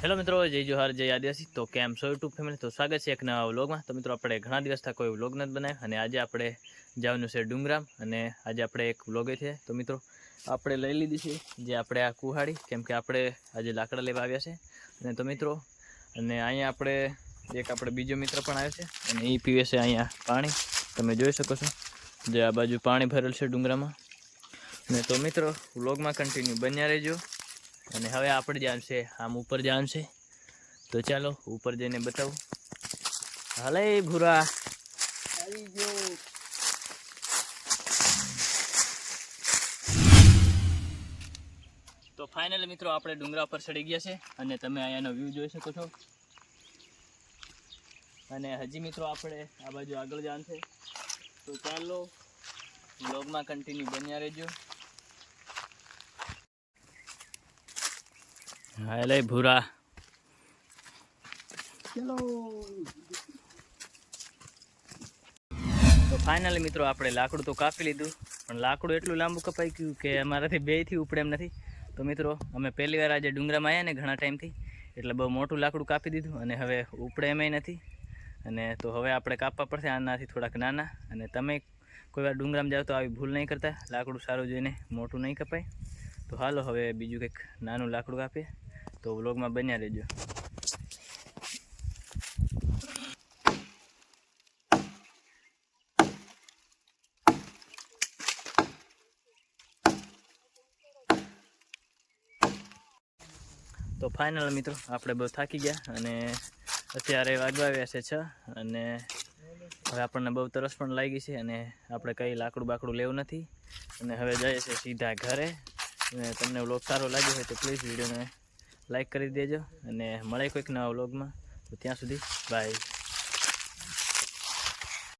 Hello मित्रों, जय जोहार जय आदिवासी। तो केम छो यूट्यूब फेमिली। तो स्वागत है एक नवा व्लॉगમાં। तो मित्रों આપણે ઘણા દિવસ था कोई व्लॉग નથી બનાવ્યો અને આજે આપણે જવાનું છે ડુંગરામ અને આજે આપણે એક વ્લોગ છે। તો મિત્રો આપણે લઈ લીધી છે જે આપણે આ કુહાડી, કેમ કે આપણે આજે લાકડા લેવા આવ્યા છે। અને તો મિત્રો અને અહીંયા આપણે એક આપણે બીજો મિત્ર પણ આવ્યો છે અને એ પીવે છે અહીંયા પાણી। તમે જોઈ શકો છો જે આ બાજુ પાણી ભરેલ છે ડુંગરામાં। અને તો મિત્રો વ્લોગમાં કન્ટિન્યુ બન્યા રહેજો। અને હવે આપણે જવાનું છે આમ ઉપર જવાનું છે। તો ચાલો ઉપર જઈને બતાવું। હાલે ભૂરા આવી ગયો। તો ફાઇનલી મિત્રો આપણે ડુંગરા પર ચડી ગયા છે અને તમે અહીંયાનો વ્યૂ જોઈ શકો છો। અને હજી મિત્રો આપણે આ બાજુ આગળ જવાનું છે। તો ચાલો વ્લોગમાં કન્ટિન્યુ બન્યા રહેજો। હાલે ભૂરા ચલો। તો ફાઇનલી મિત્રો આપણે લાકડું તો કાપી લીધું, પણ લાકડું એટલું લાંબુ કપાઈ ગયું કે અમારાથી બેથી ઉપડે એમ નથી। તો મિત્રો અમે પહેલી વાર આજે ડુંગરામાં આવ્યા ને ઘણા ટાઈમથી, એટલે બહુ મોટું લાકડું કાપી દીધું અને હવે ઉપડે એમાંય નથી। અને તો હવે આપણે કાપવા પડશે આનાથી થોડાક નાના। અને તમે કોઈ વાર ડુંગરામાં જાઓ તો આવી ભૂલ નહીં કરતા, લાકડું સારું જોઈને મોટું નહીં કપાય। તો હાલો હવે બીજું કંઈક નાનું લાકડું કાપીએ। તો વ્લોગમાં બન્યા રહેજો। તો ફાઇનલ મિત્રો આપણે બહુ થાકી ગયા અને અત્યારે વાગવા આવ્યા છે 6 અને હવે આપણને બહુ તરસ પણ લાગી છે અને આપણે કંઈ લાકડું બાકડું લેવું નથી અને હવે જઈએ છીએ સીધા ઘરે। અને તમને વ્લોગ સારો લાગ્યો હોય તો પ્લીઝ વિડીયોને લાઈક કરી દેજો અને મળે કોઈક નવા વ્લોગમાં। તો ત્યાં સુધી બાય।